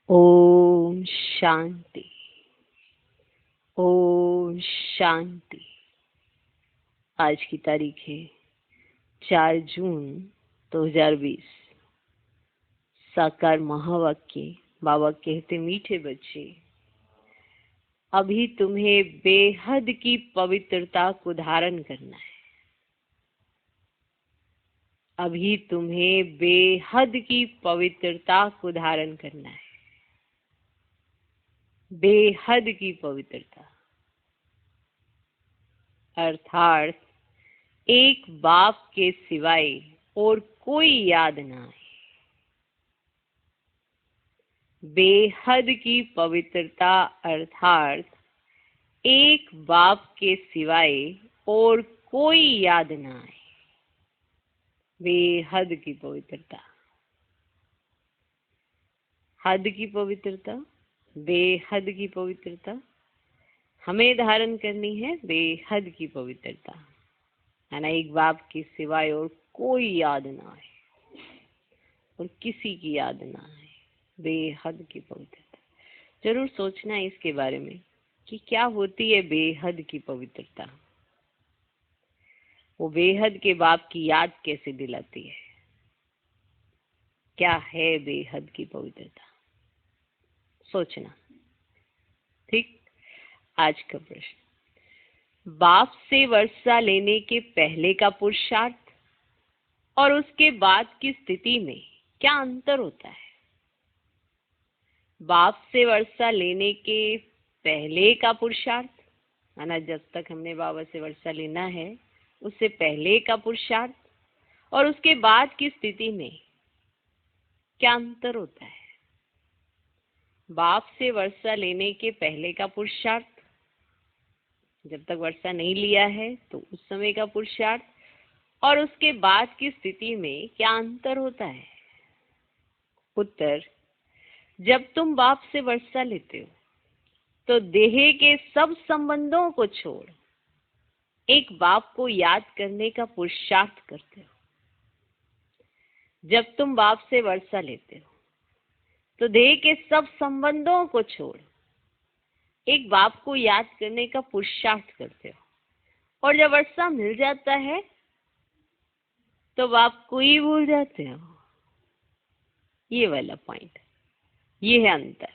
ओम शांति। ओम शांति। आज की तारीख है 4 जून 2020। साकार महावाक्य। बाबा कहते, मीठे बच्चे, अभी तुम्हें बेहद की पवित्रता को धारण करना है। अभी तुम्हें बेहद की पवित्रता को धारण करना है। बेहद की पवित्रता अर्थात एक बाप के सिवाय और कोई याद ना आए। बेहद की पवित्रता अर्थात एक बाप के सिवाय और कोई याद ना आए। बेहद की पवित्रता, हद की पवित्रता, बेहद की पवित्रता हमें धारण करनी है। बेहद की पवित्रता है ना, एक बाप के सिवाय और कोई याद ना आए और किसी की याद ना आए। बेहद की पवित्रता। जरूर सोचना है इसके बारे में कि क्या होती है बेहद की पवित्रता। वो बेहद के बाप की याद कैसे दिलाती है। क्या है बेहद की पवित्रता, सोचना। ठीक। आज का प्रश्न, बाप से वर्षा लेने के पहले का पुरुषार्थ और उसके बाद की स्थिति में क्या अंतर होता है। बाप से वर्षा लेने के पहले का पुरुषार्थ, माना जब तक हमने बाबा से वर्षा लेना है उससे पहले का पुरुषार्थ और उसके बाद की स्थिति में क्या अंतर होता है। बाप से वर्षा लेने के पहले का पुरुषार्थ, जब तक वर्षा नहीं लिया है तो उस समय का पुरुषार्थ और उसके बाद की स्थिति में क्या अंतर होता है। उत्तर, जब तुम बाप से वर्षा लेते हो तो देह के सब संबंधों को छोड़ एक बाप को याद करने का पुरुषार्थ करते हो। जब तुम बाप से वर्षा लेते हो तो देह के सब संबंधों को छोड़ एक बाप को याद करने का पुरुषार्थ करते हो। और जब वर्षा मिल जाता है तो बाप को ही भूल जाते हो। ये वाला पॉइंट, ये है अंतर।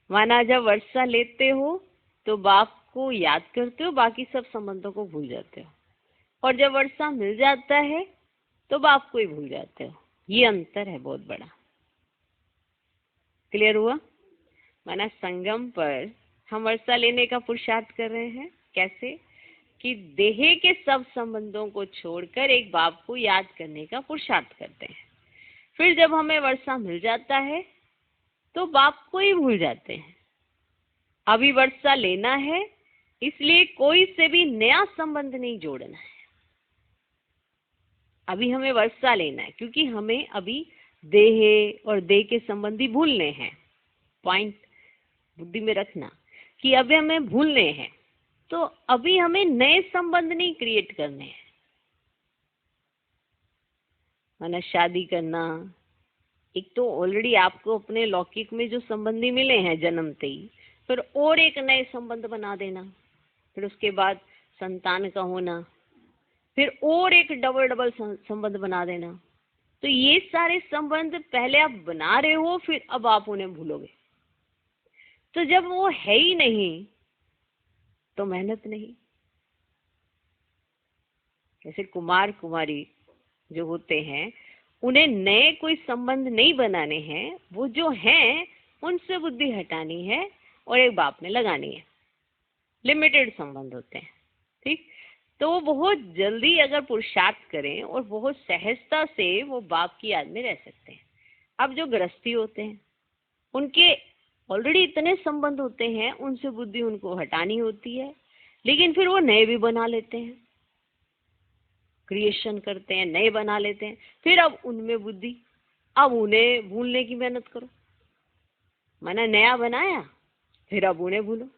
माना जब वर्षा लेते हो तो बाप को याद करते हो, बाकी सब संबंधों को भूल जाते हो। और जब वर्षा मिल जाता है तो बाप को ही भूल जाते हो। ये अंतर है बहुत बड़ा। क्लियर हुआ। माना संगम पर हम वर्षा लेने का पुरुषार्थ कर रहे हैं। कैसे कि देह के सब संबंधों को छोड़कर एक बाप को याद करने का पुरुषार्थ करते हैं। फिर जब हमें वर्षा मिल जाता है तो बाप को ही भूल जाते हैं। अभी वर्षा लेना है इसलिए कोई से भी नया संबंध नहीं जोड़ना है। अभी हमें वर्षा लेना है क्योंकि हमें अभी देह और देह के संबंधी भूलने हैं। पॉइंट बुद्धि में रखना कि अभी हमें भूलने हैं, तो अभी हमें नए संबंध नहीं क्रिएट करने हैं। माना शादी करना, एक तो ऑलरेडी आपको अपने लौकिक में जो संबंधी मिले हैं जन्मते ही, फिर और एक नए संबंध बना देना, फिर उसके बाद संतान का होना, फिर और एक डबल संबंध बना देना। तो ये सारे संबंध पहले आप बना रहे हो, फिर अब आप उन्हें भूलोगे। तो जब वो है ही नहीं तो मेहनत नहीं। जैसे कुमार कुमारी जो होते हैं उन्हें नए कोई संबंध नहीं बनाने हैं, वो जो हैं उनसे बुद्धि हटानी है और एक बाप में लगानी है। लिमिटेड संबंध होते हैं। ठीक। तो वो बहुत जल्दी अगर पुरुषार्थ करें और बहुत सहजता से वो बाप की याद में रह सकते हैं। अब जो गृहस्थी होते हैं उनके ऑलरेडी इतने संबंध होते हैं, उनसे बुद्धि उनको हटानी होती है, लेकिन फिर वो नए भी बना लेते हैं, क्रिएशन करते हैं, नए बना लेते हैं। फिर अब उनमें बुद्धि, अब उन्हें भूलने की मेहनत करो। माना नया बनाया, फिर अब उन्हें भूलो।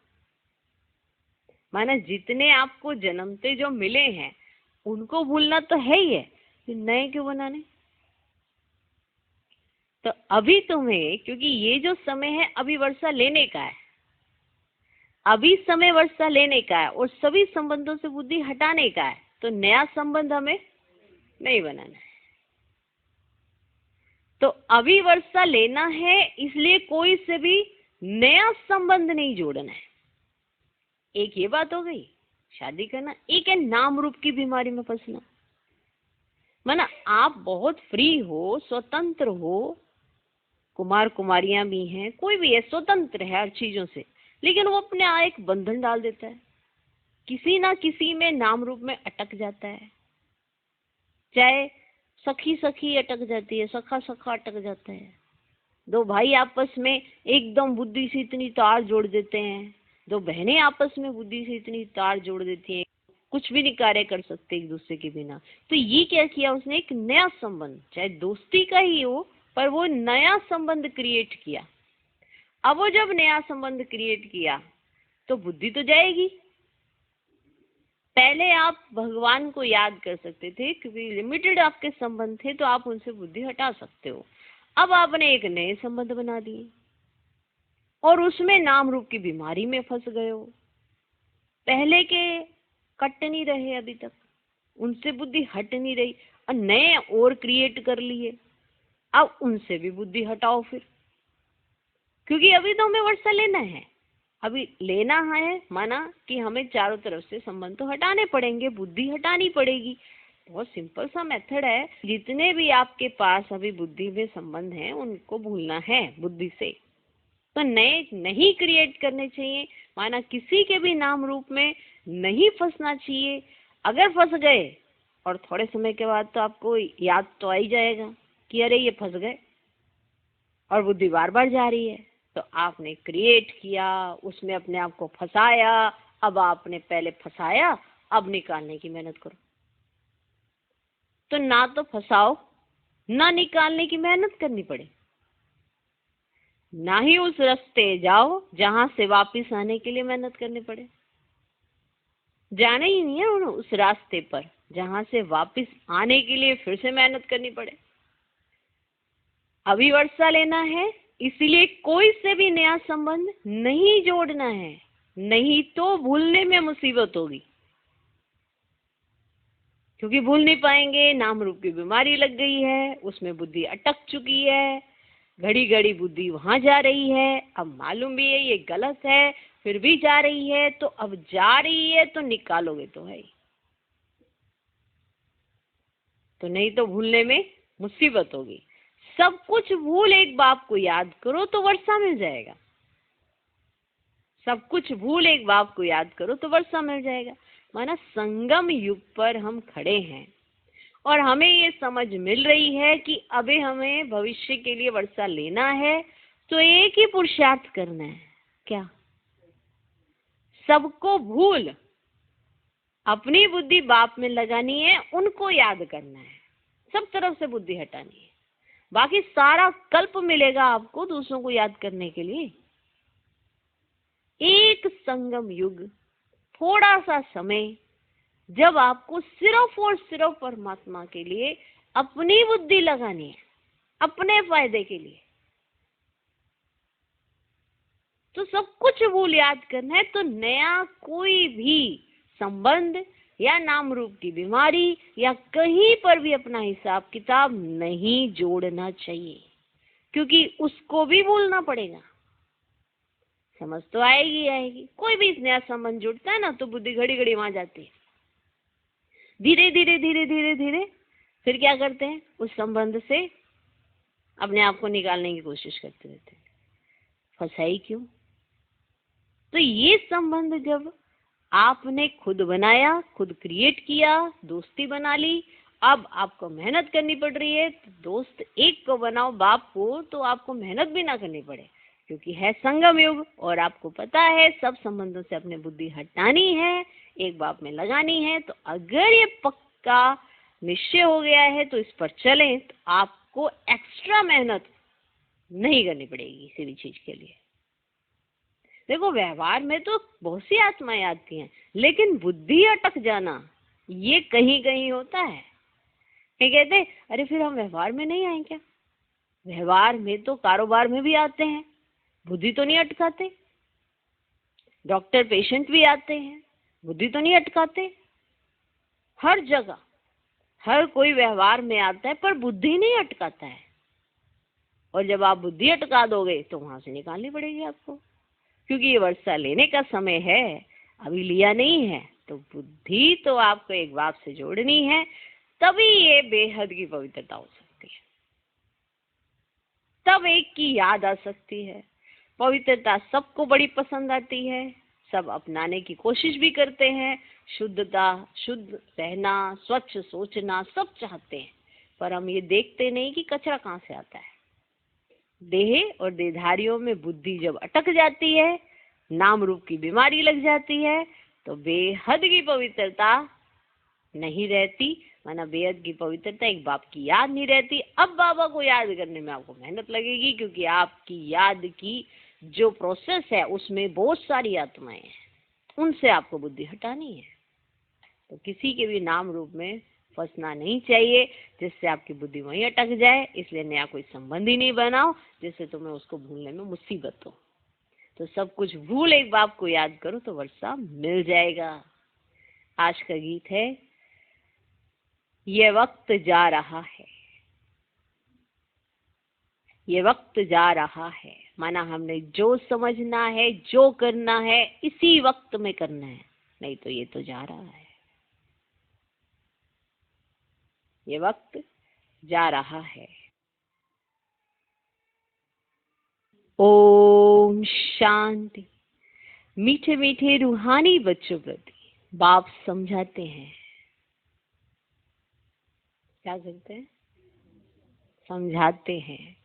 माना जितने आपको जन्मते जो मिले हैं उनको भूलना तो है ही है, फिर नए क्यों बनाने। तो अभी तुम्हें, क्योंकि ये जो समय है अभी वर्षा लेने का है, अभी समय वर्षा लेने का है और सभी संबंधों से बुद्धि हटाने का है, तो नया संबंध हमें नहीं बनाना है। तो अभी वर्षा लेना है, इसलिए कोई से भी नया संबंध नहीं जोड़ना है। एक ये बात हो गई शादी करना, एक है नाम रूप की बीमारी में फंसना। माना आप बहुत फ्री हो, स्वतंत्र हो, कुमार कुमारियां भी हैं, कोई भी है, स्वतंत्र है हर चीजों से, लेकिन वो अपने एक बंधन डाल देता है, किसी ना किसी में नाम रूप में अटक जाता है। चाहे सखी सखी अटक जाती है, सखा सखा अटक जाता है, दो भाई आपस में एकदम बुद्धि से इतनी तार जोड़ देते हैं, दो बहनें आपस में बुद्धि से इतनी तार जोड़ देती हैं, कुछ भी नहीं कार्य कर सकते एक दूसरे के बिना। तो ये क्या किया उसने, एक नया संबंध, चाहे दोस्ती का ही हो, पर वो नया संबंध क्रिएट किया। अब वो जब नया संबंध क्रिएट किया तो बुद्धि तो जाएगी। पहले आप भगवान को याद कर सकते थे क्योंकि लिमिटेड आपके संबंध थे, तो आप उनसे बुद्धि हटा सकते हो। अब आपने एक नए संबंध बना दिए और उसमें नाम रूप की बीमारी में फंस गए हो। पहले के कट नहीं रहे, अभी तक उनसे बुद्धि हट नहीं रही, और नए और क्रिएट कर लिए, अब उनसे भी बुद्धि हटाओ फिर, क्योंकि अभी तो हमें वर्षा लेना है। अभी लेना है माना कि हमें चारों तरफ से संबंध तो हटाने पड़ेंगे, बुद्धि हटानी पड़ेगी। बहुत सिंपल सा मेथड है। जितने भी आपके पास अभी बुद्धि में संबंध हैं उनको भूलना है बुद्धि से, तो नए नहीं क्रिएट करने चाहिए। माना किसी के भी नाम रूप में नहीं फंसना चाहिए। अगर फंस गए और थोड़े समय के बाद तो आपको याद तो आ ही जाएगा कि अरे ये फंस गए, और बुद्धि बार बार जा रही है, तो आपने क्रिएट किया, उसमें अपने आप को फंसाया। अब आपने पहले फंसाया, अब निकालने की मेहनत करो। तो ना तो फंसाओ, ना निकालने की मेहनत करनी पड़े, ना ही उस रास्ते जाओ जहां से वापस आने के लिए मेहनत करनी पड़े। जाना ही नहीं है उस रास्ते पर जहां से वापस आने के लिए फिर से मेहनत करनी पड़े। अभी वर्षा लेना है, इसलिए कोई से भी नया संबंध नहीं जोड़ना है, नहीं तो भूलने में मुसीबत होगी। क्योंकि भूल नहीं पाएंगे, नाम रूप की बीमारी लग गई है, उसमें बुद्धि अटक चुकी है, घड़ी घड़ी बुद्धि वहां जा रही है। अब मालूम भी है ये गलत है, फिर भी जा रही है, तो अब जा रही है तो निकालोगे तो है ही, तो नहीं तो भूलने में मुसीबत होगी। सब कुछ भूल एक बाप को याद करो तो वर्षा मिल जाएगा। सब कुछ भूल एक बाप को याद करो तो वर्षा मिल जाएगा। माना संगम युग पर हम खड़े हैं और हमें ये समझ मिल रही है कि अभी हमें भविष्य के लिए वर्षा लेना है, तो एक ही पुरुषार्थ करना है, क्या? सबको भूल अपनी बुद्धि बाप में लगानी है, उनको याद करना है, सब तरफ से बुद्धि हटानी है। बाकी सारा कल्प मिलेगा आपको दूसरों को याद करने के लिए। एक संगम युग, थोड़ा सा समय, जब आपको सिर्फ और सिर्फ परमात्मा के लिए अपनी बुद्धि लगानी है, अपने फायदे के लिए, तो सब कुछ भूल याद करना है। तो नया कोई भी संबंध या नाम रूप की बीमारी या कहीं पर भी अपना हिसाब किताब नहीं जोड़ना चाहिए, क्योंकि उसको भी भूलना पड़ेगा। समझ तो आएगी आएगी। कोई भी नया संबंध जुड़ता है ना तो बुद्धि घड़ी घड़ी वहां जाती है। धीरे धीरे धीरे धीरे धीरे फिर क्या करते हैं, उस संबंध से अपने आप को निकालने की कोशिश करते रहते हैं। फंसाई क्यों? तो ये संबंध जब आपने खुद बनाया, खुद क्रिएट किया, दोस्ती बना ली, अब आपको मेहनत करनी पड़ रही है। तो दोस्त एक को बनाओ बाप को, तो आपको मेहनत भी ना करनी पड़े, क्योंकि है संगम युग और आपको पता है सब संबंधों से अपनी बुद्धि हटानी है, एक बाप में लगानी है। तो अगर ये पक्का निश्चय हो गया है तो इस पर चलें, तो आपको एक्स्ट्रा मेहनत नहीं करनी पड़ेगी किसी भी चीज के लिए। देखो व्यवहार में तो बहुत सी आत्माएं आती हैं, लेकिन बुद्धि अटक जाना ये कहीं कहीं होता है। क्या कहते हैं, अरे फिर हम व्यवहार में नहीं आए क्या? व्यवहार में तो कारोबार में भी आते हैं, बुद्धि तो नहीं अटकाते। डॉक्टर पेशेंट भी आते हैं, बुद्धि तो नहीं अटकाते। हर जगह हर कोई व्यवहार में आता है पर बुद्धि नहीं अटकाता है। और जब आप बुद्धि अटका दोगे तो वहां से निकालनी पड़ेगी आपको, क्योंकि ये वर्षा लेने का समय है, अभी लिया नहीं है। तो बुद्धि तो आपको एक बाप से जोड़नी है, तभी ये बेहद की पवित्रता हो सकती है, तब एक की याद आ सकती है। पवित्रता सबको बड़ी पसंद आती है, सब अपनाने की कोशिश भी करते हैं। शुद्धता, शुद्ध रहना, स्वच्छ सोचना सब चाहते हैं, पर हम ये देखते नहीं कि कचरा कहाँ से आता है। देह और देहधारियों में बुद्धि जब अटक जाती है, नाम रूप की बीमारी लग जाती है, तो बेहद की पवित्रता नहीं रहती। माना बेहद की पवित्रता एक बाप की याद नहीं रहती। अब बाबा को याद करने में आपको मेहनत लगेगी, क्योंकि आपकी याद की जो प्रोसेस है उसमें बहुत सारी आत्माएं हैं, उनसे आपको बुद्धि हटानी है। तो किसी के भी नाम रूप में फंसना नहीं चाहिए जिससे आपकी बुद्धि वहीं अटक जाए। इसलिए नया कोई संबंध ही नहीं बनाओ जिससे तुम्हें उसको भूलने में मुसीबत हो। तो सब कुछ भूल एक बाप को याद करो तो वर्षा मिल जाएगा। आज का गीत है, ये वक्त जा रहा है, ये वक्त जा रहा है। माना हमने जो समझना है, जो करना है, इसी वक्त में करना है, नहीं तो ये तो जा रहा है। ये वक्त जा रहा है। ओम शांति। मीठे मीठे रूहानी बच्चों प्रति बाप समझाते हैं। क्या करते हैं? समझाते हैं।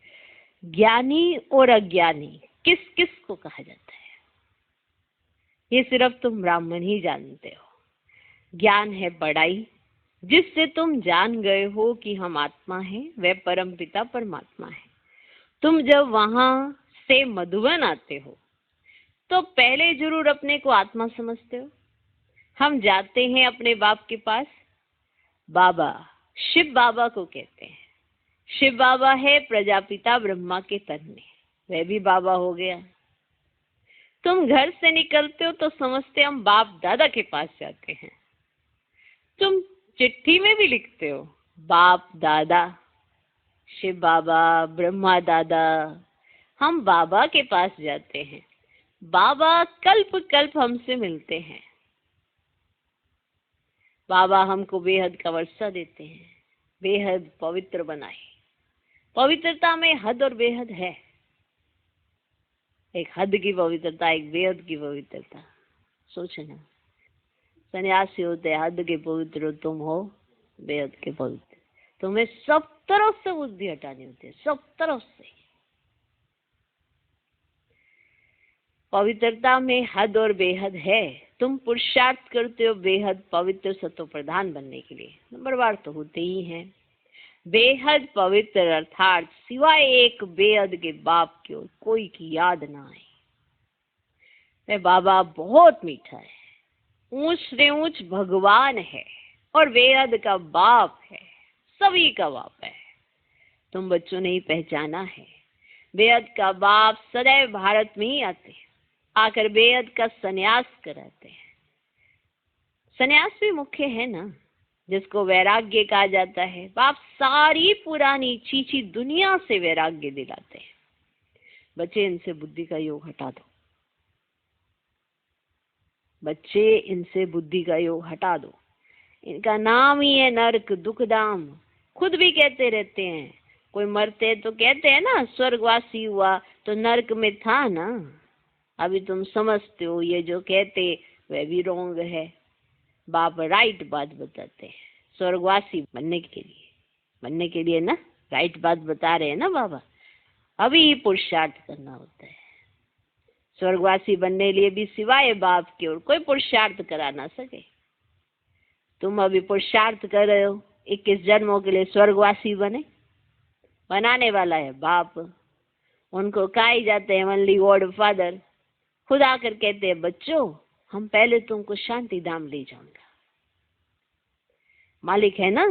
ज्ञानी और अज्ञानी किस किस को कहा जाता है, ये सिर्फ तुम ब्राह्मण ही जानते हो। ज्ञान है पढ़ाई, जिससे तुम जान गए हो कि हम आत्मा हैं, वह परम पिता परमात्मा है। तुम जब वहां से मधुबन आते हो तो पहले जरूर अपने को आत्मा समझते हो। हम जाते हैं अपने बाप के पास, बाबा शिव बाबा को कहते हैं। शिव बाबा है प्रजापिता ब्रह्मा के तन में, वह भी बाबा हो गया। तुम घर से निकलते हो तो समझते हम बाप दादा के पास जाते हैं। तुम चिट्ठी में भी लिखते हो बाप दादा, शिव बाबा, ब्रह्मा दादा। हम बाबा के पास जाते हैं, बाबा कल्प कल्प हमसे मिलते हैं। बाबा हमको बेहद का वर्षा देते हैं, बेहद पवित्र बनाए। पवित्रता में हद और बेहद है, एक हद की पवित्रता, एक बेहद की पवित्रता। सोचना, सन्यासी होते हद के पवित्र, तुम हो बेहद के पवित्र। तुम्हें सब तरफ से बुद्धि हटानी होती है, सब तरफ से। पवित्रता में हद और बेहद है। तुम पुरुषार्थ करते हो बेहद पवित्र सत्व प्रधान बनने के लिए, नंबर बार तो होते ही हैं। बेहद पवित्र अर्थात सिवाय एक बेहद के बाप की और कोई की याद ना आए। वह बाबा बहुत मीठा है, ऊंच से ऊंच भगवान है और बेहद का बाप है, सभी का बाप है। तुम बच्चों ने ही पहचाना है, बेहद का बाप सदैव भारत में ही आते हैं, आकर बेहद का सन्यास कराते हैं। सन्यास भी मुख्य है ना, जिसको वैराग्य कहा जाता है। बाप सारी पुरानी चीची दुनिया से वैराग्य दिलाते हैं। बच्चे इनसे बुद्धि का योग हटा दो, बच्चे इनसे बुद्धि का योग हटा दो। इनका नाम ही है नरक दुखधाम। खुद भी कहते रहते हैं, कोई मरते तो कहते हैं ना स्वर्गवासी हुआ, तो नरक में था ना। अभी तुम समझते हो ये जो कहते वह भी रोंग है। बाप राइट बात बताते हैं, स्वर्गवासी बनने के लिए ना राइट बात बता रहे हैं ना बाबा। अभी पुरुषार्थ करना होता है। स्वर्गवासी बनने लिए भी सिवाय बाप के और कोई पुरुषार्थ करा ना सके। तुम अभी पुरुषार्थ कर रहे हो 21 जन्मों के लिए स्वर्गवासी बनाने वाला है बाप। उनको कहा जाते हैं ओनली गॉड फादर। खुद आकर कहते हैं बच्चों हम पहले तुमको शांति धाम ले जाऊंगा। मालिक है ना,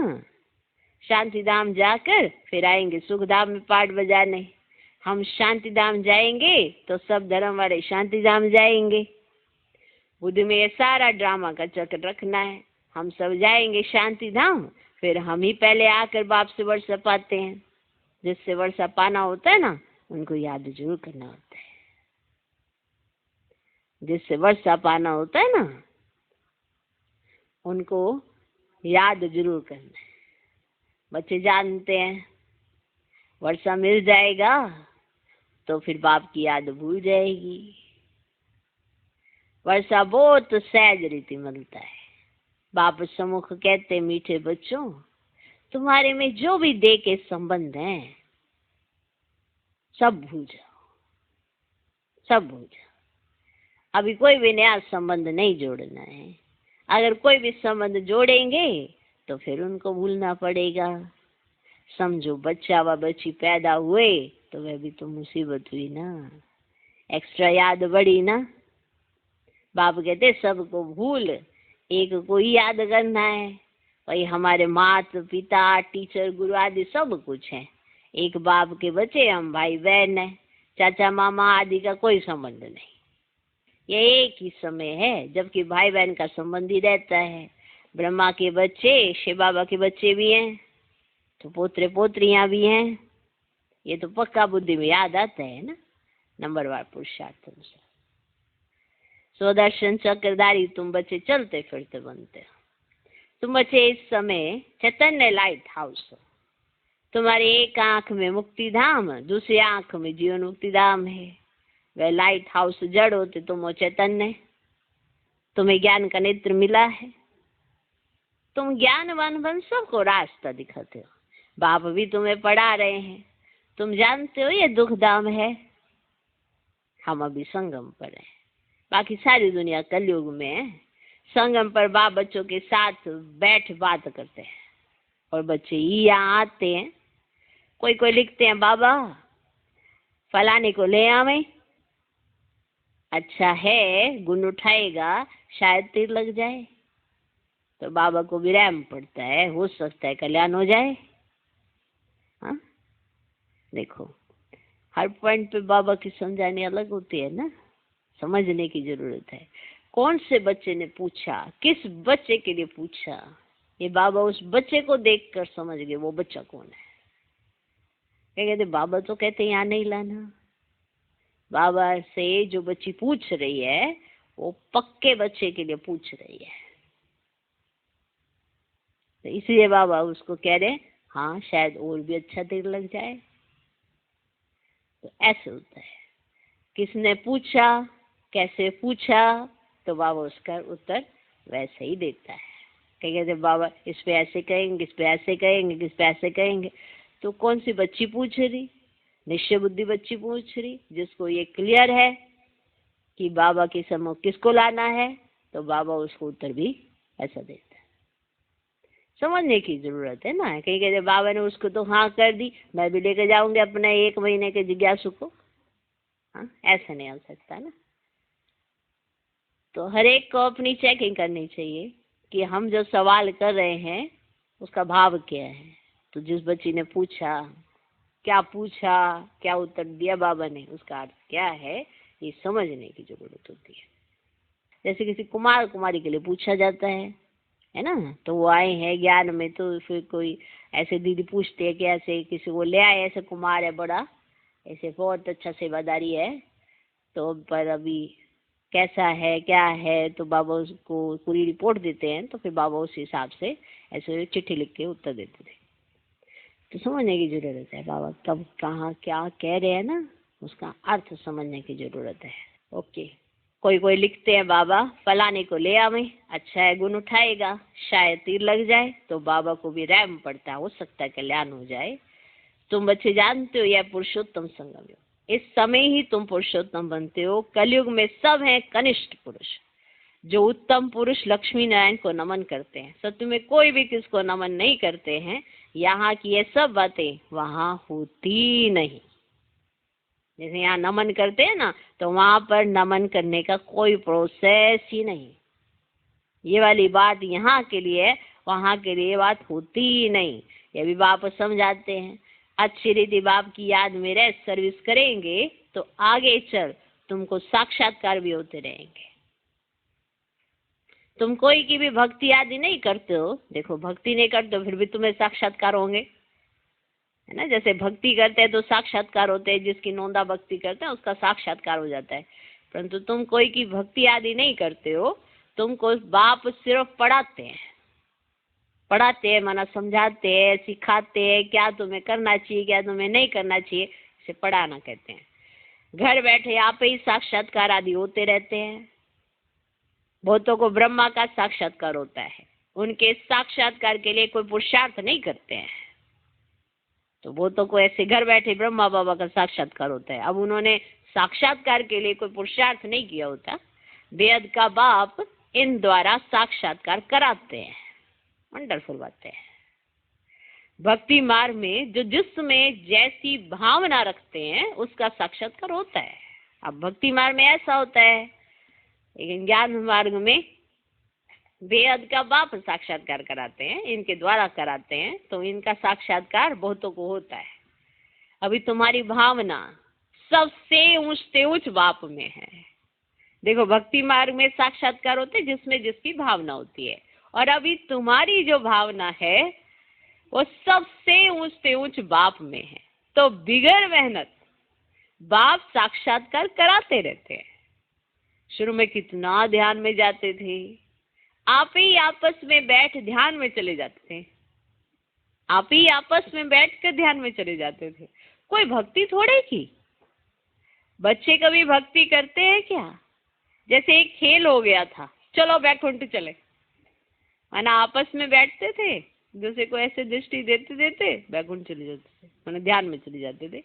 शांति धाम जाकर फिर आएंगे सुख धाम में पाठ बजाने। हम शांति धाम जाएंगे तो सब धर्म वाले शांति धाम जाएंगे। बुद्धि में ये सारा ड्रामा का चक्र रखना है। हम सब जाएंगे शांति धाम, फिर हम ही पहले आकर बाप से वर्षा पाते हैं। जिससे वर्षा पाना होता है ना, उनको याद जरूर करना होता है। जिससे वर्षा पाना होता है ना, उनको याद जरूर करना है। बच्चे जानते हैं वर्षा मिल जाएगा तो फिर बाप की याद भूल जाएगी। वर्षा बहुत सहज रीति मिलता है। बाप सम्मुख कहते, मीठे बच्चों, तुम्हारे में जो भी देह के संबंध हैं सब भूल जाओ, सब भूल जाओ। अभी कोई भी नया संबंध नहीं जोड़ना है। अगर कोई भी संबंध जोड़ेंगे तो फिर उनको भूलना पड़ेगा। समझो बच्चा व बच्ची पैदा हुए तो वह भी तो मुसीबत हुई ना, एक्स्ट्रा याद बढ़ी ना। बाप कहते सबको भूल, एक को ही याद करना है। वही हमारे माता पिता टीचर गुरु आदि सब कुछ है। एक बाप के बच्चे हम भाई बहन है, चाचा मामा आदि का कोई संबंध नहीं। ये एक ही समय है जबकि भाई बहन का संबंध ही रहता है। ब्रह्मा के बच्चे शिव बाबा के बच्चे भी हैं, तो पोत्रे पोत्रियां भी हैं। ये तो पक्का बुद्धि में याद आता है ना, नंबरवार पुरुषार्थ अनुसार। स्वदर्शन चक्रधारी तुम बच्चे चलते फिरते बनते हो। तुम बच्चे इस समय चैतन्य लाइट हाउस हो। तुम्हारी एक आंख में मुक्ति धाम, दूसरी आंख में जीवन मुक्ति धाम है। वह लाइट हाउस जड़ होते, तुम हो चैतन्य। तुम्हें ज्ञान का नेत्र मिला है, तुम ज्ञानवान बन सबको रास्ता दिखाते हो। बाप भी तुम्हें पढ़ा रहे हैं। तुम जानते हो ये दुख धाम है। हम अभी संगम पर हैं, बाकी सारी दुनिया कलयुग में है। संगम पर बाप बच्चों के साथ बैठ बात करते हैं और बच्चे ही यहाँ आते हैं। कोई कोई लिखते हैं, बाबा फलाने को ले आवे, अच्छा है गुण उठाएगा शायद तीर लग जाए। तो बाबा को भी रहम पड़ता है, हो सकता है कल्याण हो जाए। हाँ देखो, हर पॉइंट पे बाबा की समझानी अलग होती है ना, समझने की जरूरत है। कौन से बच्चे ने पूछा, किस बच्चे के लिए पूछा, ये बाबा उस बच्चे को देखकर समझ गए वो बच्चा कौन है। क्या कहते, बाबा तो कहते यहाँ नहीं लाना। बाबा से जो बच्ची पूछ रही है वो पक्के बच्चे के लिए पूछ रही है, तो इसलिए बाबा उसको कह रहे हाँ शायद और भी अच्छा तीर लग जाए। तो ऐसे होता है, किसने पूछा, कैसे पूछा, तो बाबा उसका उत्तर वैसे ही देता है। क्या कहते बाबा इस पे ऐसे कहेंगे, इस पे ऐसे कहेंगे, इस पे ऐसे कहेंगे। तो कौन सी बच्ची पूछ रही, निश्चय बुद्धि बच्ची पूछ रही, जिसको ये क्लियर है कि बाबा के सम्मुख किसको लाना है, तो बाबा उसको उत्तर भी ऐसा देता है। समझने की जरूरत है ना। कहीं कहते बाबा ने उसको तो हाँ कर दी, मैं भी लेकर जाऊंगी अपने 1 महीने के जिज्ञासु को। हाँ ऐसा नहीं हो सकता ना। तो हर एक को अपनी चेकिंग करनी चाहिए कि हम जो सवाल कर रहे हैं उसका भाव क्या है। तो जिस बच्ची ने पूछा, क्या पूछा, क्या उत्तर दिया बाबा ने, उसका अर्थ क्या है, ये समझने की जरूरत होती है। जैसे किसी कुमार कुमारी के लिए पूछा जाता है ना, तो वो आए हैं ज्ञान में, तो फिर कोई ऐसे दीदी पूछते है कि ऐसे किसी को ले आए, ऐसे कुमार है बड़ा, ऐसे बहुत अच्छा सेवादारी है, तो पर अभी कैसा है क्या है, तो बाबा उसको पूरी रिपोर्ट देते हैं। तो फिर बाबा उस हिसाब से ऐसे चिट्ठी लिख के उत्तर देते थे। तो समझने की जरूरत है बाबा कब कहाँ क्या कह रहे हैं ना, उसका अर्थ समझने की जरूरत है। ओके, कोई कोई लिखते हैं बाबा फलाने को ले आवे, अच्छा है गुण उठाएगा शायद तीर लग जाए। तो बाबा को भी रहम पड़ता है, हो सकता है कल्याण हो जाए। तुम बच्चे जानते हो यह पुरुषोत्तम संगम है, इस समय ही तुम पुरुषोत्तम बनते हो। कलयुग में सब हैं कनिष्ठ पुरुष, जो उत्तम पुरुष लक्ष्मी नारायण को नमन करते हैं। सत्य में कोई भी किसको नमन नहीं करते हैं। यहाँ की ये सब बातें वहाँ होती नहीं। जैसे यहाँ नमन करते हैं ना, तो वहाँ पर नमन करने का कोई प्रोसेस ही नहीं। ये वाली बात यहाँ के लिए, वहाँ के लिए बात होती ही नहीं। ये भी बाप समझाते हैं। अच्छी रीति बाप की याद में रह सर्विस करेंगे तो आगे चल तुमको साक्षात्कार भी होते रहेंगे। तुम कोई की भी भक्ति आदि नहीं करते हो, देखो भक्ति नहीं करते हो फिर भी तुम्हें साक्षात्कार होंगे, है ना। जैसे भक्ति करते हैं तो साक्षात्कार होते हैं, जिसकी नोंदा भक्ति करते हैं उसका साक्षात्कार हो जाता है। परंतु तुम कोई की भक्ति आदि नहीं करते हो, तुमको बाप सिर्फ पढ़ाते हैं माना समझाते हैं, सिखाते हैं क्या तुम्हें करना चाहिए क्या तुम्हें नहीं करना चाहिए, इसे पढ़ाना कहते हैं। घर बैठे आप ही साक्षात्कार आदि होते रहते हैं। बहुतों को ब्रह्मा का साक्षात्कार होता है, उनके साक्षात्कार के लिए कोई पुरुषार्थ नहीं करते हैं, तो बहुतों को ऐसे घर बैठे ब्रह्मा बाबा का साक्षात्कार होता है। अब उन्होंने साक्षात्कार के लिए कोई पुरुषार्थ नहीं किया होता, बेहद का बाप इन द्वारा साक्षात्कार कराते हैं। वंडरफुल बात है। भक्ति मार्ग में जो जिसमें जैसी भावना रखते हैं उसका साक्षात्कार होता है। अब भक्ति मार्ग में ऐसा होता है, लेकिन ज्ञान मार्ग में बेहद का बाप साक्षात्कार कराते हैं, इनके द्वारा कराते हैं, तो इनका साक्षात्कार बहुतों को होता है। अभी तुम्हारी भावना सबसे ऊंचते ऊंच बाप में है। देखो भक्ति मार्ग में साक्षात्कार होते हैं जिसमें जिसकी भावना होती है, और अभी तुम्हारी जो भावना है वो सबसे ऊंचते ऊंच बाप में है। तो बिगर मेहनत बाप साक्षात्कार कराते रहते हैं। शुरू में कितना ध्यान में जाते थे, आप ही आपस में बैठ ध्यान में चले जाते थे, आप ही आपस में बैठ कर ध्यान में चले जाते थे। कोई भक्ति थोड़े की। बच्चे कभी भक्ति करते हैं क्या? जैसे एक खेल हो गया था, चलो बैकुंठ चले, माना आपस में बैठते थे, दूसरे को ऐसे दृष्टि देते देते बैकुंठ चले जाते थे, माना ध्यान में चले जाते थे।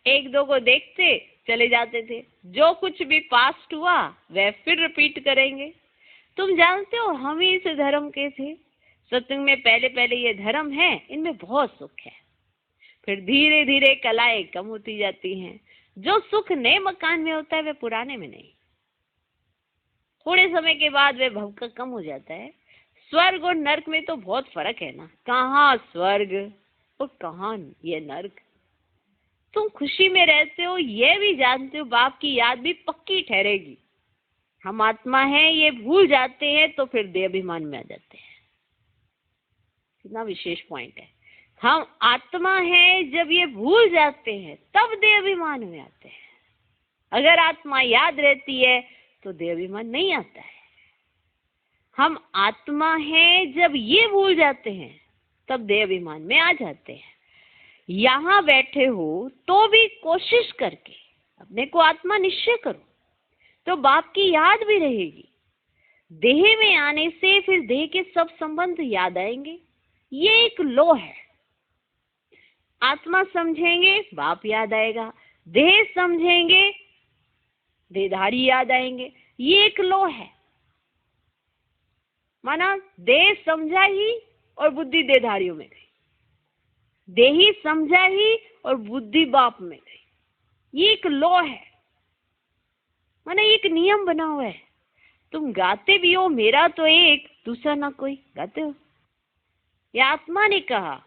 एक दो को देखते चले जाते थे, जो कुछ भी पास्ट हुआ वह फिर रिपीट करेंगे। तुम जानते हो हम ही इस धर्म के थे, सत्संग में पहले पहले ये धर्म है, इनमें बहुत सुख है, फिर धीरे धीरे कलाएं कम होती जाती हैं। जो सुख नए मकान में होता है वह पुराने में नहीं, थोड़े समय के बाद वह भव का कम हो जाता है। स्वर्ग और नर्क में तो बहुत फर्क है ना, कहाँ स्वर्ग और कहाँ ये नर्क। तुम खुशी में रहते हो ये भी जानते हो, बाप की याद भी पक्की ठहरेगी। हम आत्मा है ये भूल जाते हैं तो फिर देह अभिमान में आ जाते हैं। कितना विशेष पॉइंट है। हम आत्मा है जब ये भूल जाते हैं तब देह अभिमान में आते हैं। अगर आत्मा याद रहती है तो देह अभिमान नहीं आता है। हम आत्मा है जब ये भूल जाते हैं तब देह अभिमान में आ जाते हैं। यहाँ बैठे हो तो भी कोशिश करके अपने को आत्मा निश्चय करो तो बाप की याद भी रहेगी। देह में आने से फिर देह के सब संबंध याद आएंगे। ये एक लो है। आत्मा समझेंगे बाप याद आएगा, देह समझेंगे देहधारी याद आएंगे। ये एक लो है, माना देह समझा ही और बुद्धि देहधारियों में गई, देही समझा ही और बुद्धि बाप में गई। ये एक लो है, माना एक नियम बना हुआ है। तुम गाते भी हो मेरा तो एक दूसरा ना कोई, गाते हो। ये आत्मा ने कहा,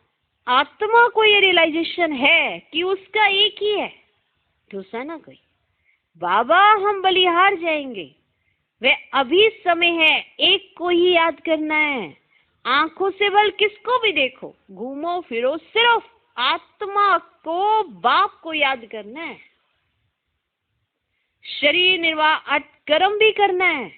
आत्मा को ये रियलाइजेशन है कि उसका एक ही है, दूसरा ना कोई। बाबा हम बलिहार जाएंगे, वे अभी समय है एक को ही याद करना है। आंखों से बल किसको भी देखो, घूमो फिरो, सिर्फ आत्मा को बाप को याद करना है। शरीर निर्वाह अर्थ कर्म भी करना है।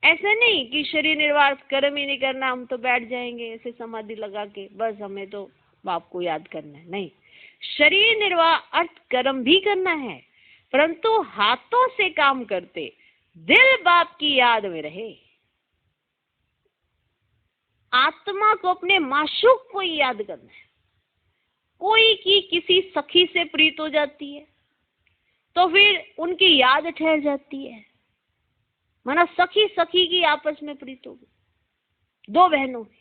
ऐसा नहीं कि शरीर निर्वाह कर्म ही नहीं करना, हम तो बैठ जाएंगे ऐसे समाधि लगा के, बस हमें तो बाप को याद करना है। नहीं, शरीर निर्वाह अर्थ कर्म भी करना है, परंतु हाथों से काम करते दिल बाप की याद में रहे। आत्मा को अपने माशूक को ही याद करना है। कोई की किसी सखी से प्रीत हो जाती है तो फिर उनकी याद ठहर जाती है, माना सखी सखी की आपस में प्रीत हो गई। दो बहनों की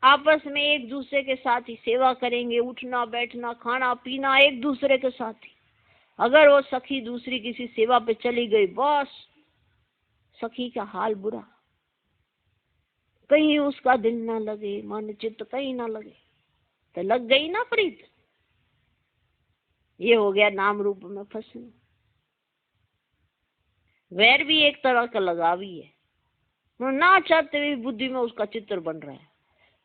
आपस में एक दूसरे के साथ ही सेवा करेंगे, उठना बैठना खाना पीना एक दूसरे के साथ ही। अगर वो सखी दूसरी किसी सेवा पे चली गई, बस सखी का हाल बुरा, कहीं उसका दिल ना लगे, मन चित्त कहीं ना लगे। तो लग गई ना प्रीत। ये हो गया नाम रूप में फंसना। वैर भी एक तरह का लगाव ही है, ना चाहते हुए बुद्धि में उसका चित्र बन रहा है।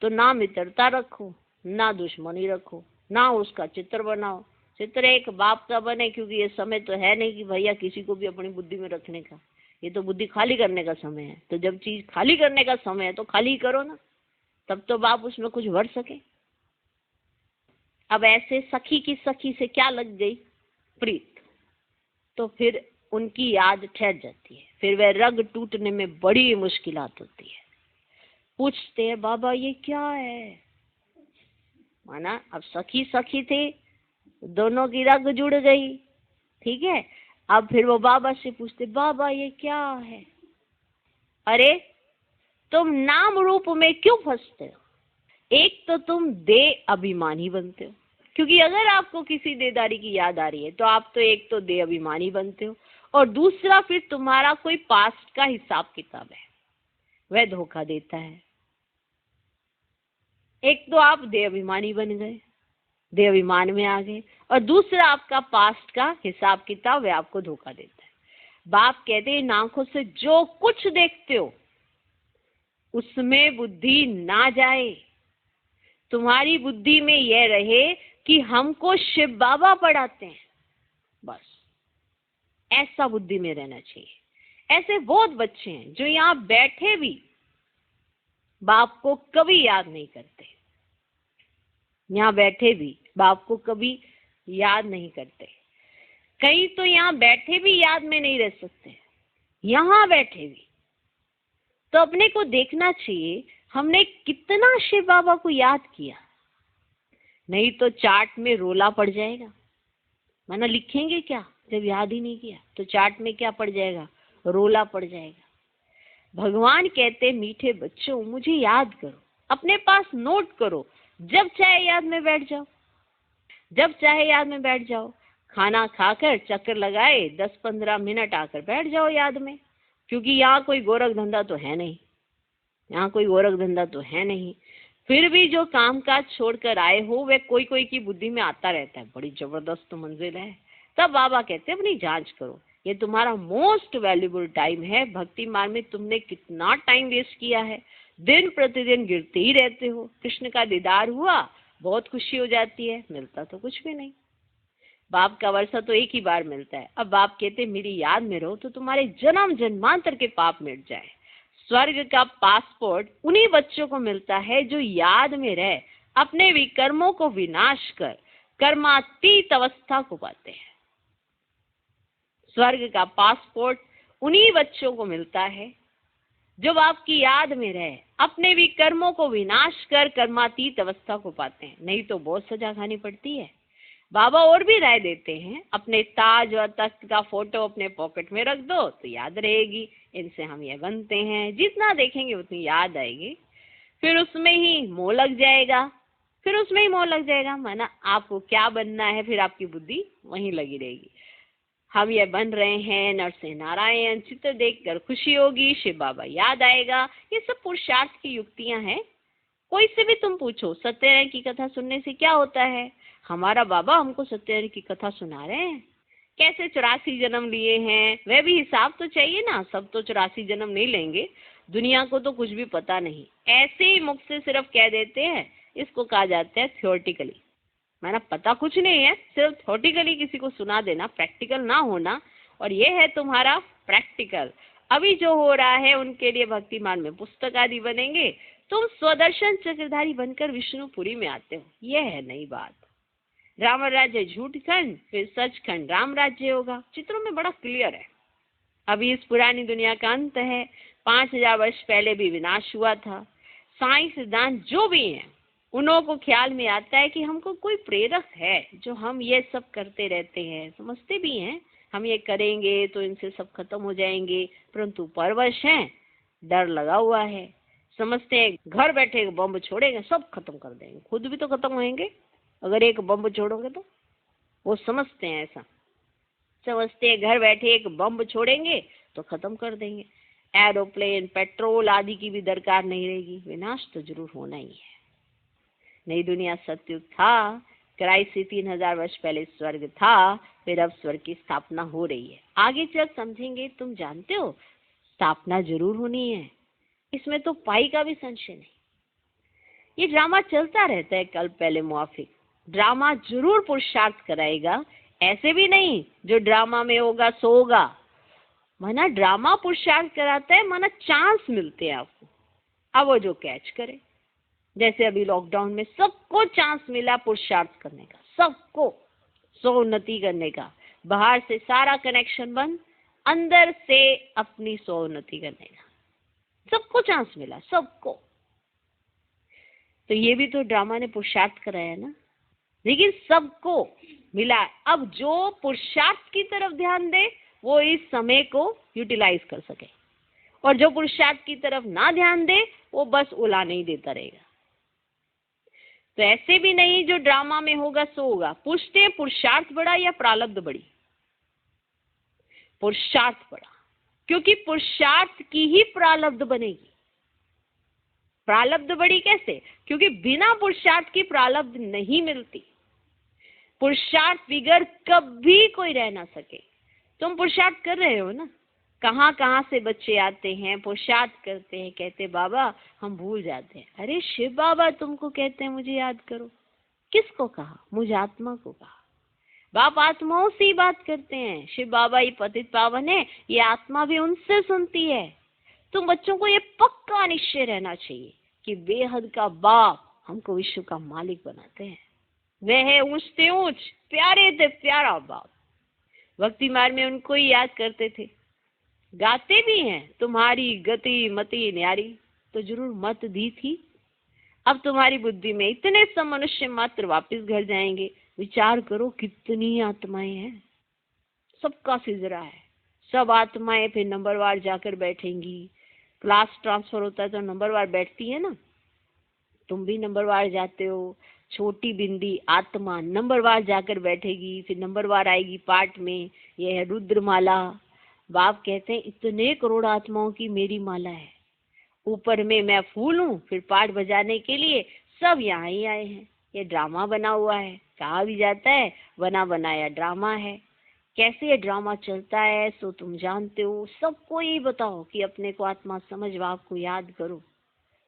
तो ना मित्रता रखो, ना दुश्मनी रखो, ना उसका चित्र बनाओ। चित्र एक बाप का बने, क्योंकि ये समय तो है नहीं कि भैया किसी को भी अपनी बुद्धि में रखने का। ये तो बुद्धि खाली करने का समय है। तो जब चीज खाली करने का समय है तो खाली करो ना, तब तो बाप उसमें कुछ भर सके। अब ऐसे सखी की सखी से क्या लग गई प्रीत, तो फिर उनकी याद ठहर जाती है। फिर वह रग टूटने में बड़ी मुश्किलात होती है। पूछते हैं बाबा ये क्या है। माना अब सखी सखी थे, दोनों की रग जुड़ गई, ठीक है। अब फिर वो बाबा से पूछते बाबा ये क्या है। अरे तुम नाम रूप में क्यों फंसते हो। एक तो तुम दे अभिमानी बनते हो, क्योंकि अगर आपको किसी देदारी की याद आ रही है तो आप तो एक तो दे अभिमानी बनते हो, और दूसरा फिर तुम्हारा कोई पास्ट का हिसाब किताब है, वह धोखा देता है। एक तो आप देह अभिमानी बन गए, देह अभिमान में आ गए, और दूसरा आपका पास्ट का हिसाब किताब वह आपको धोखा देता है। बाप कहते हैं आंखों से जो कुछ देखते हो उसमें बुद्धि ना जाए। तुम्हारी बुद्धि में यह रहे कि हमको शिव बाबा पढ़ाते हैं, बस ऐसा बुद्धि में रहना चाहिए। ऐसे बहुत बच्चे हैं जो यहाँ बैठे भी बाप को कभी याद नहीं करते, यहाँ बैठे भी बाप को कभी याद नहीं करते। कई तो यहाँ बैठे भी याद में नहीं रह सकते, यहाँ बैठे भी। तो अपने को देखना चाहिए हमने कितना शिव बाबा को याद किया। नहीं तो चार्ट में रोला पड़ जाएगा। माना लिखेंगे क्या जब याद ही नहीं किया, तो चार्ट में क्या पड़ जाएगा, रोला पड़ जाएगा। भगवान कहते मीठे बच्चों मुझे याद करो, अपने पास नोट करो, जब चाहे याद में बैठ जाओ, जब चाहे याद में बैठ जाओ। खाना खाकर चक्कर लगाए 10-15 मिनट आकर बैठ जाओ याद में, क्योंकि यहाँ कोई गोरख धंधा तो है नहीं, यहाँ कोई गोरख धंधा तो है नहीं। फिर भी जो काम काज छोड़कर आए हो वह कोई कोई की बुद्धि में आता रहता है, बड़ी जबरदस्त मंजिल है। तब बाबा कहते हैं अपनी जांच करो, ये तुम्हारा मोस्ट वैल्यूबल टाइम है। भक्ति मार्ग में तुमने कितना टाइम वेस्ट किया है, दिन प्रतिदिन गिरते ही रहते हो। कृष्ण का दीदार हुआ, बहुत खुशी हो जाती है, मिलता तो कुछ भी नहीं। बाप का वर्षा तो एक ही बार मिलता है। अब बाप कहते मेरी याद में रहो तो तुम्हारे जन्म जन्मांतर के पाप मिट जाए। स्वर्ग का पासपोर्ट उन्हीं बच्चों को मिलता है जो याद में रह अपने विकर्मों को विनाश कर कर्मातीत अवस्था को पाते हैं। स्वर्ग का पासपोर्ट उन्हीं बच्चों को मिलता है जो आपकी याद में रहे अपने विकर्मों को विनाश कर कर्मातीत अवस्था को पाते हैं। नहीं तो बहुत सजा खानी पड़ती है। बाबा और भी राय देते हैं, अपने ताज और तख्त का फोटो अपने पॉकेट में रख दो तो याद रहेगी, इनसे हम ये बनते हैं। जितना देखेंगे उतनी याद आएगी, फिर उसमें ही मोह लग जाएगा, फिर उसमें ही मोह लग जाएगा। माना आपको क्या बनना है, फिर आपकी बुद्धि वहीं लगी रहेगी। हम ये बन रहे हैं नरसिंह नारायण, चित्र देखकर खुशी होगी, शिव बाबा याद आएगा। ये सब पुरुषार्थ की युक्तियां हैं। कोई से भी तुम पूछो सत्यनारायण की कथा सुनने से क्या होता है, हमारा बाबा हमको सत्यनारायण की कथा सुना रहे हैं। कैसे 84 जन्म लिए हैं, वह भी हिसाब तो चाहिए ना। सब तो 84 जन्म नहीं लेंगे, दुनिया को तो कुछ भी पता नहीं, ऐसे ही मुख से सिर्फ कह देते हैं। इसको कहा जाता है थियोरटिकली, माना पता कुछ नहीं है, सिर्फ थियोरटिकली किसी को सुना देना, प्रैक्टिकल ना होना। और ये है तुम्हारा प्रैक्टिकल। अभी जो हो रहा है उनके लिए भक्तिमान में पुस्तक आदि बनेंगे, तुम स्वदर्शन चक्रधारी बनकर विष्णुपुरी में आते हो, यह है नई बात। राम राज्य झूठ खंड, फिर सच खंड राम राज्य होगा। चित्रों में बड़ा क्लियर है। अभी इस पुरानी दुनिया का अंत है, 5000 वर्ष पहले भी विनाश हुआ था। साईं सिद्धांत जो भी हैं उन्हों को ख्याल में आता है कि हमको कोई प्रेरक है जो हम ये सब करते रहते हैं। समझते भी हैं हम ये करेंगे तो इनसे सब खत्म हो जाएंगे, परंतु परवश हैं, डर लगा हुआ है। समझते हैं घर बैठे बम छोड़ेंगे सब खत्म कर देंगे, खुद भी तो खत्म होंगे अगर एक बम छोड़ोगे तो। वो समझते हैं ऐसा, समझते हैं घर बैठे एक बम छोड़ेंगे तो खत्म कर देंगे, एरोप्लेन पेट्रोल आदि की भी दरकार नहीं रहेगी, विनाश तो जरूर होना ही है। नई दुनिया सतयुग था, क्राइस्ट से 3000 वर्ष पहले स्वर्ग था, फिर अब स्वर्ग की स्थापना हो रही है। आगे चल समझेंगे। तुम जानते हो स्थापना जरूर होनी है, इसमें तो पाई का भी संशय नहीं। ये ड्रामा चलता रहता है कल्प पहले मुआफिक। ड्रामा जरूर पुरुषार्थ कराएगा, ऐसे भी नहीं जो ड्रामा में होगा सो होगा। माना ड्रामा पुरुषार्थ कराता है, माना चांस मिलते हैं आपको, अब वो जो कैच करे। जैसे अभी लॉकडाउन में सबको चांस मिला पुरुषार्थ करने का, सबको स्वोन्नति करने का। बाहर से सारा कनेक्शन बंद, अंदर से अपनी स्वोन्नति करने का सबको चांस मिला, सबको। तो ये भी तो ड्रामा ने पुरुषार्थ कराया ना, लेकिन सबको मिला। अब जो पुरुषार्थ की तरफ ध्यान दे वो इस समय को यूटिलाइज कर सके, और जो पुरुषार्थ की तरफ ना ध्यान दे वो बस उलाने ही देता रहेगा। तो ऐसे भी नहीं जो ड्रामा में होगा सो होगा। पूछते हैं पुरुषार्थ बड़ा या प्रारब्ध बड़ी? पुरुषार्थ बड़ा, क्योंकि पुरुषार्थ की ही प्रारब्ध बनेगी। प्रारब्ध बड़ी कैसे? क्योंकि बिना पुरुषार्थ की प्रारब्ध नहीं मिलती। पुरुषार्थ बिगर कभी कोई रह ना सके। तुम पुरुषार्थ कर रहे हो ना, कहाँ कहाँ से बच्चे आते हैं, पुरुषार्थ करते हैं, कहते बाबा हम भूल जाते हैं। अरे शिव बाबा तुमको कहते हैं मुझे याद करो। किसको कहा? मुझे आत्मा को कहा। बाप आत्माओं से ही बात करते हैं। शिव बाबा ये पतित पावन है, ये आत्मा भी उनसे सुनती है। तुम बच्चों को ये पक्का निश्चय रहना चाहिए कि बेहद का बाप हमको विश्व का मालिक बनाते हैं। वह है ऊंच से ऊंच, प्यारे से प्यारा बाप। भक्ति मार्ग में उनको ही याद करते थे, गाते भी हैं, तुम्हारी गति मति न्यारी। तो जरूर मत दी थी। अब तुम्हारी बुद्धि में इतने सब मनुष्य मात्र वापस घर जाएंगे। विचार करो कितनी आत्माएं हैं, सबका सिजरा है। सब आत्माएं फिर नंबरवार जाकर बैठेंगी। क्लास ट्रांसफर होता है तो नंबरवार बैठती है ना, तुम भी नंबरवार जाते हो। छोटी बिंदी आत्मा नंबरवार जाकर बैठेगी, फिर नंबरवार आएगी पाठ में। यह है रुद्रमाला। बाप कहते हैं इतने करोड़ आत्माओं की मेरी माला है, ऊपर में मैं फूल हूँ। फिर पाठ बजाने के लिए सब यहाँ ही आए हैं। ये ड्रामा बना हुआ है, कहा भी जाता है बना बनाया ड्रामा है। कैसे ये ड्रामा चलता है सो तुम जानते हो। सबको यही बताओ कि अपने को आत्मा समझ, बाप को याद करो,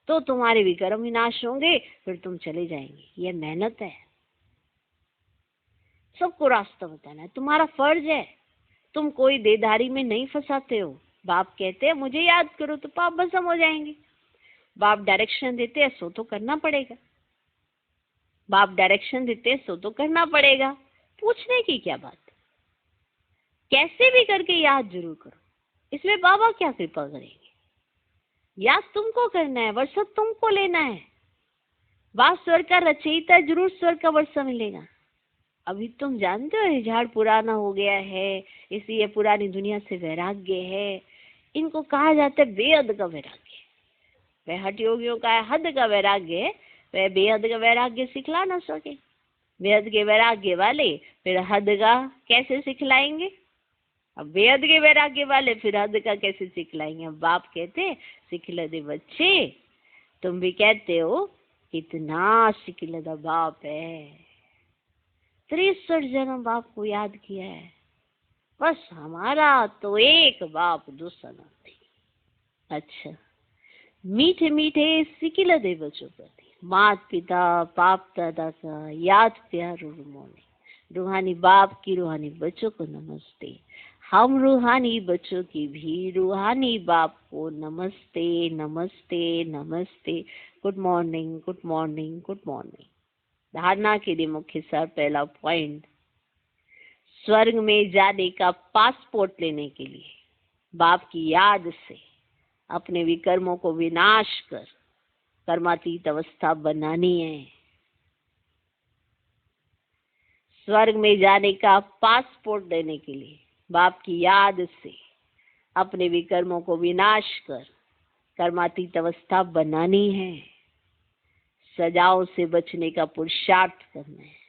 तो तुम्हारे विक्रम विनाश होंगे, फिर तुम चले जाएंगे। ये मेहनत है, सबको रास्ता बताना है, तुम्हारा फर्ज है। तुम कोई देधारी में नहीं फंसाते हो। बाप कहते हैं मुझे याद करो तो पाप भस्म हो जाएंगे। बाप डायरेक्शन देते हैं सो तो करना पड़ेगा। बाप डायरेक्शन देते हैं सो तो करना पड़ेगा। पूछने की क्या बात? कैसे भी करके याद जरूर करो। इसमें बाबा क्या कृपा करेंगे? याद तुमको करना है, वर्षा तुमको लेना है। बाप स्वर्ग का रचयिता, जरूर स्वर्ग का वर्षा मिलेगा। अभी तुम जानते हो ये झाड़ पुराना हो गया है, इसलिए पुरानी दुनिया से वैराग्य है। इनको कहा जाता है बेहद का वैराग्य। वह हठ योगियों का हद का वैराग्य है, वह बेहद का वैराग्य सिखला ना सके। बेहद के वैराग्य वाले फिर हद का कैसे सिखलाएंगे? अब बेहद के वैराग्य वाले फिर हद का कैसे सिखलाएंगे? अब बाप कहते सिखला दे बच्चे। तुम भी कहते हो कितना सिखलदा बाप है। 63 जन्म बाप को याद किया है, बस हमारा तो एक बाप दूसरा नहीं। अच्छा, मीठे मीठे सिकिल दे बच्चों प्रति मात पिता बाप दादा का याद प्यार और मोने। रूहानी बाप की रूहानी बच्चों को नमस्ते। हम रूहानी बच्चों की भी रूहानी बाप को नमस्ते नमस्ते नमस्ते। Good morning good morning good morning. धारणा के लिए मुख्य सार पहला पॉइंट, स्वर्ग में जाने का पासपोर्ट लेने के लिए बाप की याद से अपने विकर्मों को विनाश कर कर्मातीत अवस्था बनानी है। स्वर्ग में जाने का पासपोर्ट देने के लिए बाप की याद से अपने विकर्मों को विनाश कर कर्मातीत अवस्था बनानी है। सजाओं से बचने का पुरुषार्थ करना है।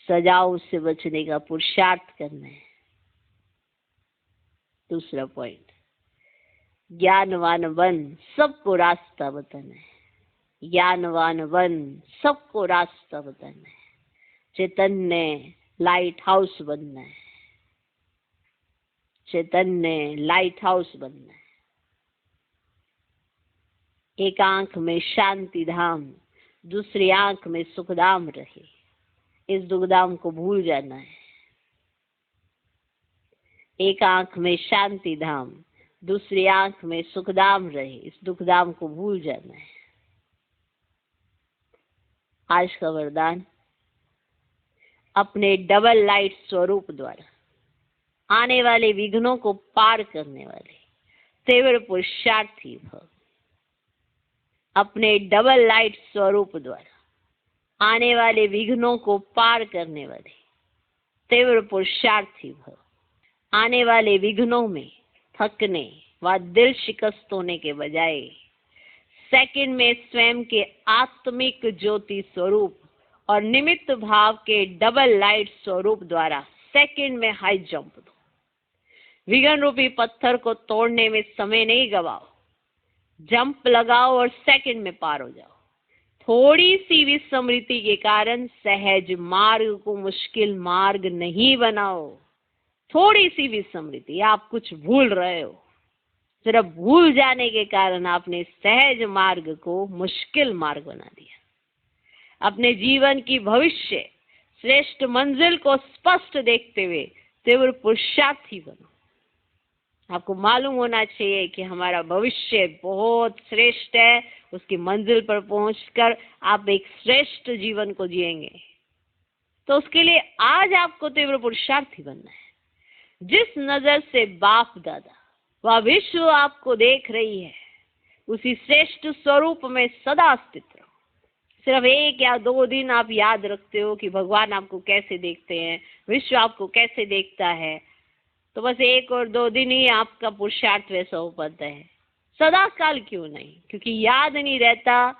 सजाओं से बचने का पुरुषार्थ करना है। दूसरा पॉइंट, ज्ञानवान बन सबको रास्ता बताना है। ज्ञानवान बन, सबको रास्ता बताना है। चैतन्य लाइट हाउस बनना है, चैतन्य लाइट हाउस बनना है। एक आंख में शांति धाम, दूसरी आंख में सुखधाम रहे, इस दुखधाम को भूल जाना है। एक आंख में शांति धाम, दूसरी आंख में सुखधाम रहे, इस दुखधाम को भूल जाना है। आज का वरदान, अपने डबल लाइट स्वरूप द्वारा आने वाले विघ्नों को पार करने वाले तीव्र पुरुषार्थी भव। अपने डबल लाइट स्वरूप द्वारा आने वाले विघ्नों को पार करने वाले तीव्र पुरुषार्थी भव। आने वाले विघ्नों में थकने व दिल शिकस्त होने के बजाय सेकंड में स्वयं के आत्मिक ज्योति स्वरूप और निमित्त भाव के डबल लाइट स्वरूप द्वारा सेकंड में हाई जंप दो। विघ्न रूपी पत्थर को तोड़ने में समय नहीं गवाओ, जंप लगाओ और सेकंड में पार हो जाओ। थोड़ी सी विस्मृति के कारण सहज मार्ग को मुश्किल मार्ग नहीं बनाओ। थोड़ी सी विस्मृति, आप कुछ भूल रहे हो, सिर्फ भूल जाने के कारण आपने सहज मार्ग को मुश्किल मार्ग बना दिया। अपने जीवन की भविष्य श्रेष्ठ मंजिल को स्पष्ट देखते हुए तीव्र पुरुषार्थी बनो। आपको मालूम होना चाहिए कि हमारा भविष्य बहुत श्रेष्ठ है, उसकी मंजिल पर पहुंचकर आप एक श्रेष्ठ जीवन को जिएंगे। तो उसके लिए आज आपको तीव्र पुरुषार्थी बनना है। जिस नजर से बाप दादा वह विश्व आपको देख रही है, उसी श्रेष्ठ स्वरूप में सदा स्थित रहो। सिर्फ 1 या 2 दिन आप याद रखते हो कि भगवान आपको कैसे देखते हैं, विश्व आपको कैसे देखता है, तो बस 1 और 2 दिन ही आपका पुरुषार्थ वैसा हो पाता है। सदा काल क्यों नहीं? क्योंकि याद नहीं रहता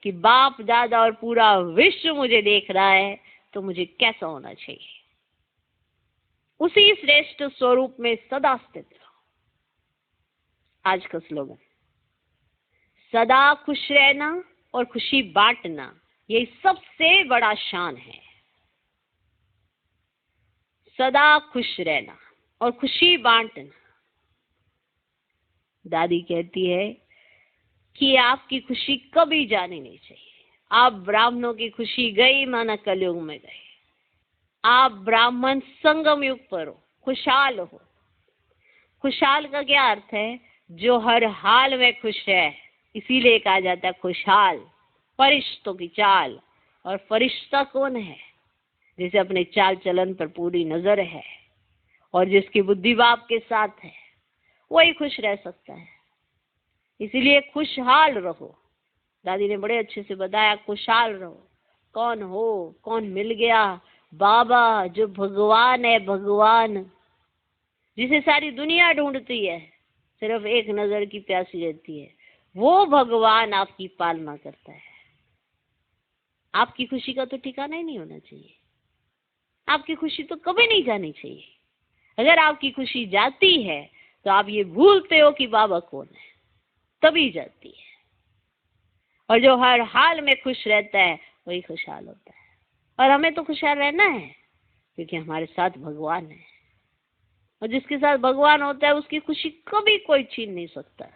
कि बाप दादा और पूरा विश्व मुझे देख रहा है, तो मुझे कैसा होना चाहिए। उसी श्रेष्ठ स्वरूप में सदा स्थित रहो। आज का स्लोगन, सदा खुश रहना और खुशी बांटना, यही सबसे बड़ा शान है। सदा खुश रहना और खुशी बांटना। दादी कहती है कि आपकी खुशी कभी जानी नहीं चाहिए। आप ब्राह्मणों की खुशी गई माना कलयुग में गए। आप ब्राह्मण संगम युग पर हो, खुशहाल हो। खुशहाल का क्या अर्थ है? जो हर हाल में खुश है, इसीलिए कहा जाता है खुशहाल। फरिश्तों की चाल, और फरिश्ता कौन है? जिसे अपने चाल चलन पर पूरी नजर है और जिसकी बुद्धि बाप के साथ है, वही खुश रह सकता है। इसीलिए खुशहाल रहो। दादी ने बड़े अच्छे से बताया, खुशहाल रहो। कौन हो? कौन मिल गया? बाबा, जो भगवान है, भगवान जिसे सारी दुनिया ढूंढती है, सिर्फ एक नजर की प्यासी रहती है, वो भगवान आपकी पालना करता है। आपकी खुशी का तो ठिकाना ही नहीं होना चाहिए। आपकी खुशी तो कभी नहीं जानी चाहिए। अगर आपकी खुशी जाती है तो आप ये भूलते हो कि बाबा कौन है, तभी जाती है। और जो हर हाल में खुश रहता है, वही खुशहाल होता है। और हमें तो खुशहाल रहना है, क्योंकि हमारे साथ भगवान है। और जिसके साथ भगवान होता है, उसकी खुशी कभी कोई छीन नहीं सकता,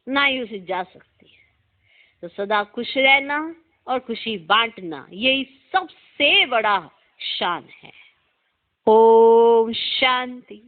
ना ही उसे जा सकती है। तो सदा खुश रहना और खुशी बांटना, यही सबसे बड़ा शान है। ओम शांति।